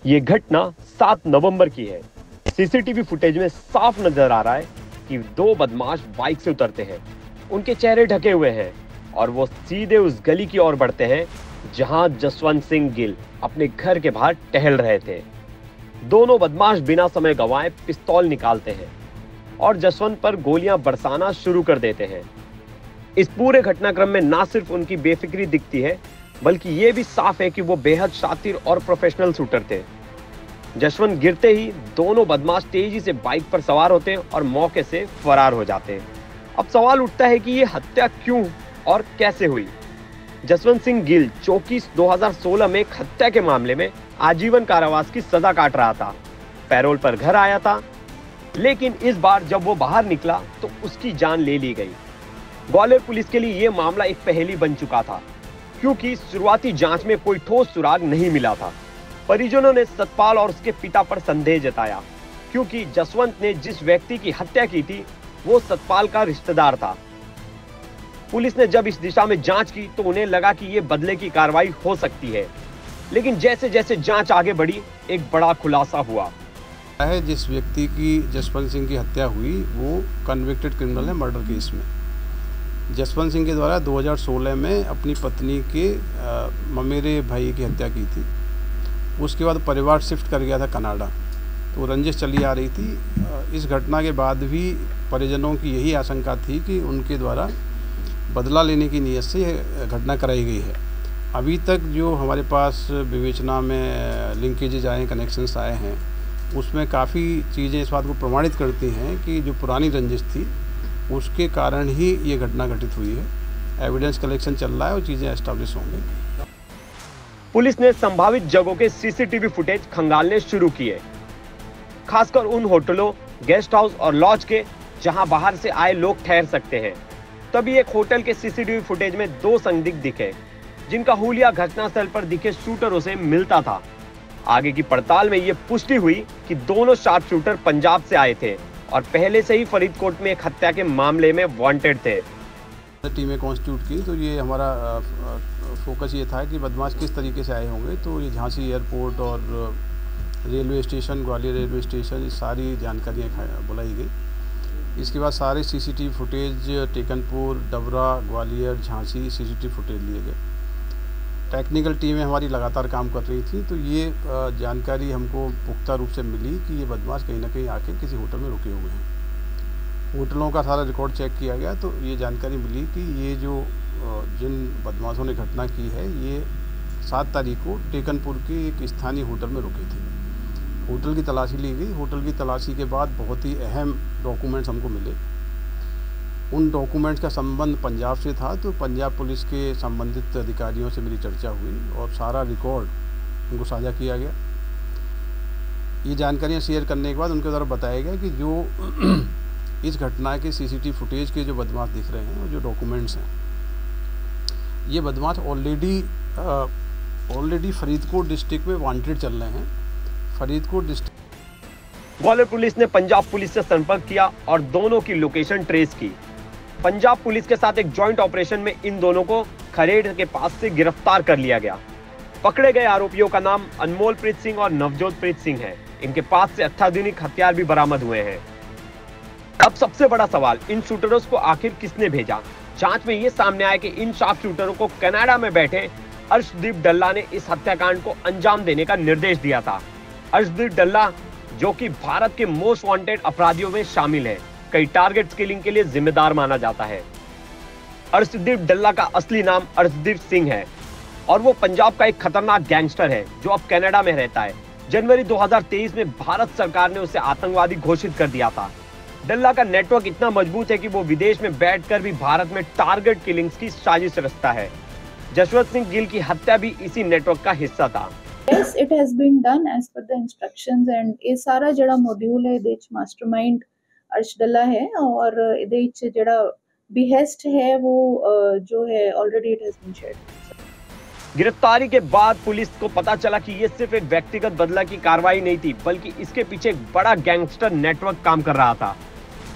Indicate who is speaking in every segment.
Speaker 1: ये घटना 7 नवंबर की है। सीसीटीवी फुटेज में साफ नजर आ रहा है कि दो बदमाश बाइक से उतरते हैं। उनके चेहरे ढके हुए हैं और वो सीधे उस गली की ओर बढ़ते हैं जहां जसवंत सिंह गिल अपने घर के बाहर टहल रहे थे। दोनों बदमाश बिना समय गंवाए पिस्तौल निकालते हैं और जसवंत पर गोलियां बरसाना शुरू कर देते हैं। इस पूरे घटनाक्रम में ना सिर्फ उनकी बेफिक्री दिखती है, बल्कि ये भी साफ है कि वो बेहद शातिर और प्रोफेशनल शूटर थे। जसवंत गिरते ही दोनों बदमाश तेजी से बाइक पर सवार होते हैं और मौके से फरार हो जाते हैं। अब सवाल उठता है कि ये हत्या क्यों और कैसे हुई। जसवंत सिंह गिल जो कि 2016 में एक हत्या के मामले में आजीवन कारावास की सजा काट रहा था, पैरोल पर घर आया था, लेकिन इस बार जब वो बाहर निकला तो उसकी जान ले ली गई। ग्वालियर पुलिस के लिए यह मामला एक पहेली बन चुका था, क्योंकि शुरुआती जांच में कोई ठोस सुराग नहीं मिला था। परिजनों ने सतपाल और उसके पिता पर संदेह जताया, क्योंकि जसवंत ने जिस व्यक्ति की हत्या की थी वो सतपाल का रिश्तेदार था। पुलिस ने जब इस दिशा में जांच की तो उन्हें लगा कि ये बदले की कार्रवाई हो सकती है, लेकिन जैसे जैसे जांच आगे बढ़ी एक बड़ा खुलासा हुआ
Speaker 2: है। जिस व्यक्ति की जसवंत सिंह की हत्या हुई वो कन्विक्टेड क्रिमिनल है मर्डर केस में। जसवंत सिंह के द्वारा 2016 में अपनी पत्नी के ममेरे भाई की हत्या की थी। उसके बाद परिवार शिफ्ट कर गया था कनाडा, तो रंजिश चली आ रही थी। इस घटना के बाद भी परिजनों की यही आशंका थी कि उनके द्वारा बदला लेने की नीयत से घटना कराई गई है। अभी तक जो हमारे पास विवेचना में लिंकेजेज आए हैं, कनेक्शंस आए हैं, उसमें काफ़ी चीज़ें इस बात को प्रमाणित करती हैं कि जो पुरानी रंजिश थी उसके कारण ही ये घटना घटित हुई है। एविडेंस कलेक्शन चल रहा है और चीज़ें एस्टैब्लिश होंगी।
Speaker 1: पुलिस ने संभावित जगहों के सीसीटीवी फुटेज खंगालने शुरू किए, खासकर उन होटलों, गेस्ट हाउस और लॉज के जहां बाहर से आए लोग ठहर सकते हैं। तभी एक होटल के सीसीटीवी फुटेज में दो संदिग्ध दिखे, जिनका हुलिया घटनास्थल पर दिखे शूटरों से मिलता था। आगे की पड़ताल में यह पुष्टि हुई कि दोनों शार्प शूटर पंजाब से आए थे और पहले से ही फरीदकोट में एक हत्या के मामले में वांटेड थे।
Speaker 2: टीमें कॉन्स्टिट्यूट की तो ये हमारा फोकस ये था कि बदमाश किस तरीके से आए होंगे। तो ये झांसी एयरपोर्ट और railway station, Gwalior railway station, ये सारी जानकारियाँ बुलाई गई। इसके बाद सारे CCTV footage Tekanpur, Dabra, Gwalior, Jhansi CCTV footage लिए गए। टेक्निकल टीमें हमारी लगातार काम कर रही थी, तो ये जानकारी हमको पुख्ता रूप से मिली कि ये बदमाश कहीं ना कहीं आके किसी होटल में रुके हुए हैं। होटलों का सारा रिकॉर्ड चेक किया गया तो ये जानकारी मिली कि ये जो जिन बदमाशों ने घटना की है ये 7 तारीख को टेकनपुर के एक स्थानीय होटल में रुके थे। होटल की तलाशी ली गई। होटल की तलाशी के बाद बहुत ही अहम डॉक्यूमेंट्स हमको मिले। उन डॉक्यूमेंट्स का संबंध पंजाब से था, तो पंजाब पुलिस के संबंधित अधिकारियों से मेरी चर्चा हुई और सारा रिकॉर्ड उनको साझा किया गया। ये जानकारियाँ शेयर करने के बाद उनके द्वारा बताया गया कि जो इस घटना के सीसीटीवी फुटेज के जो बदमाश दिख रहे हैं और जो डॉक्यूमेंट्स हैं, ये बदमाश ऑलरेडी फरीदकोट डिस्ट्रिक्ट में वांटेड चल रहे हैं। फरीदकोट डिस्ट्रिक्ट
Speaker 1: ग्वालियर पुलिस ने पंजाब पुलिस से संपर्क किया और दोनों की लोकेशन ट्रेस की। पंजाब पुलिस के साथ एक जॉइंट ऑपरेशन में इन दोनों को खरेड़ के पास से गिरफ्तार कर लिया गया। पकड़े गए आरोपियों का नाम अनमोल प्रीत सिंह और नवजोत प्रीत सिंह है। इनके पास से अत्याधुनिक हथियार भी बरामद हुए हैं। अब सबसे बड़ा सवाल, इन शूटरों को आखिर किसने भेजा। जांच में यह सामने आया कि इन शार्प शूटरों को कनाडा में बैठे अर्शदीप डल्ला ने इस हत्याकांड को अंजाम देने का निर्देश दिया था। अर्शदीप डल्ला जो कि भारत के मोस्ट वांटेड अपराधियों में शामिल है, कई टारगेट्स किलिंग के लिए जिम्मेदार माना जाता है। अर्शदीप डल्ला का असली नाम अर्शदीप सिंह है और वो पंजाब का एक खतरनाक गैंगस्टर है जो अब कनाडा में रहता है। जनवरी 2023 में भारत सरकार ने उसे आतंकवादी घोषित कर दिया था। डल्ला का नेटवर्क इतना मजबूत है कि वो विदेश में बैठकर भी भारत में टारगेट किलिंग्स की साजिश रचता है। जसवंत सिंह गिल की हत्या भी इसी नेटवर्क का हिस्सा था।
Speaker 3: Yes, it has been done as per the instructions and ਇਹ ਸਾਰਾ ਜਿਹੜਾ ਮੋਡਿਊਲ ਹੈ ਇਹਦੇ ਵਿੱਚ ਮਾਸਟਰਮਾइंड अर्श डल्ला है और ਇਹਦੇ ਵਿੱਚ ਜਿਹੜਾ behest है वो जो है already it has been shared।
Speaker 1: गिरफ्तारी के बाद पुलिस को पता चला कि ये सिर्फ एक व्यक्तिगत बदला की कार्रवाई नहीं थी, बल्कि इसके पीछे एक बड़ा गैंगस्टर नेटवर्क काम कर रहा था।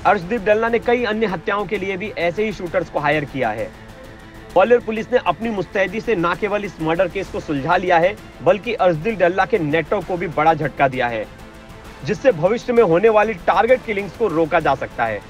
Speaker 1: अर्शदीप डल्ला ने कई अन्य हत्याओं के लिए भी ऐसे ही शूटर्स को हायर किया है। ग्वालियर पुलिस ने अपनी मुस्तैदी से न केवल इस मर्डर केस को सुलझा लिया है, बल्कि अर्शदिल डल्ला के नेटवर्क को भी बड़ा झटका दिया है, जिससे भविष्य में होने वाली टारगेट किलिंग्स को रोका जा सकता है।